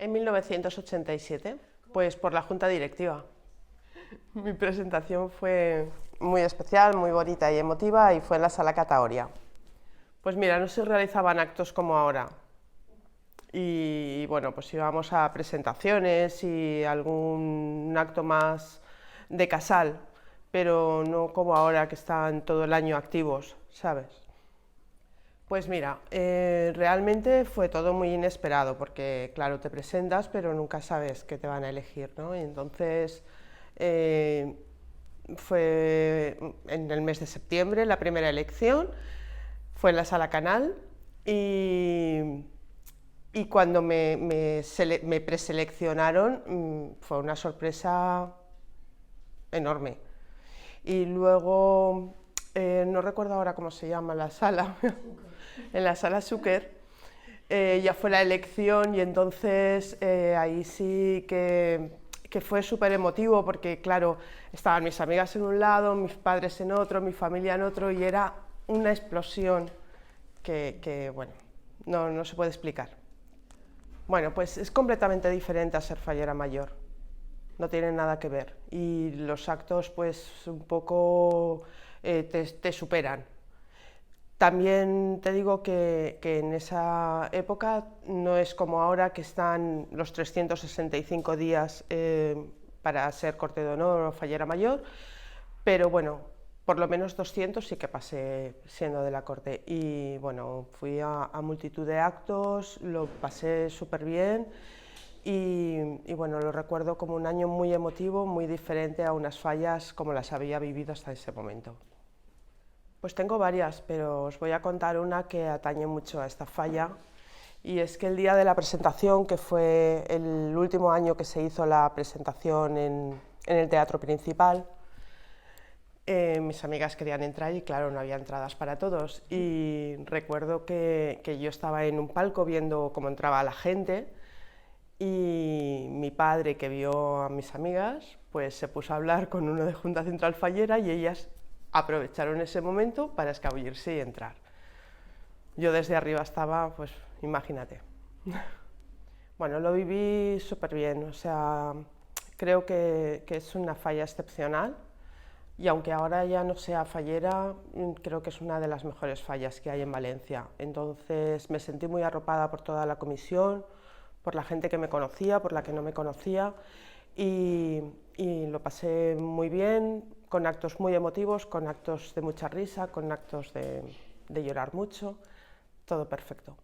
En 1987, pues por la Junta Directiva. Mi presentación fue muy especial, muy bonita y emotiva, y fue en la Sala Cataoria. Pues mira, no se realizaban actos como ahora. Y bueno, pues íbamos a presentaciones y algún acto más de casal, pero no como ahora que están todo el año activos, ¿sabes? Pues mira, realmente fue todo muy inesperado porque, claro, te presentas, pero nunca sabes qué te van a elegir, ¿no? Y entonces fue en el mes de septiembre la primera elección, fue en la Sala Canal y cuando me preseleccionaron fue una sorpresa enorme. Y luego, no recuerdo ahora cómo se llama la sala, en la sala Zucker, ya fue la elección y entonces ahí sí que fue súper emotivo porque, claro, estaban mis amigas en un lado, mis padres en otro, mi familia en otro y era una explosión que bueno, no se puede explicar. Bueno, pues es completamente diferente a ser fallera mayor. No tienen nada que ver y los actos pues un poco te superan. También te digo que en esa época no es como ahora que están los 365 días para ser corte de honor o fallera mayor, pero bueno, por lo menos 200 sí que pasé siendo de la corte y bueno, fui a multitud de actos, lo pasé súper bien y bueno, lo recuerdo como un año muy emotivo, muy diferente a unas fallas como las había vivido hasta ese momento. Pues tengo varias, pero os voy a contar una que atañe mucho a esta falla y es que el día de la presentación, que fue el último año que se hizo la presentación en el teatro principal, mis amigas querían entrar y claro, no había entradas para todos y recuerdo que yo estaba en un palco viendo cómo entraba la gente y mi padre, que vio a mis amigas, pues se puso a hablar con uno de Junta Central Fallera y ellas aprovecharon ese momento para escabullirse y entrar. Yo desde arriba estaba, pues imagínate. Bueno, lo viví súper bien, o sea, creo que es una falla excepcional y aunque ahora ya no sea fallera, creo que es una de las mejores fallas que hay en Valencia. Entonces me sentí muy arropada por toda la comisión, por la gente que me conocía, por la que no me conocía y lo pasé muy bien, con actos muy emotivos, con actos de mucha risa, con actos de llorar mucho, todo perfecto.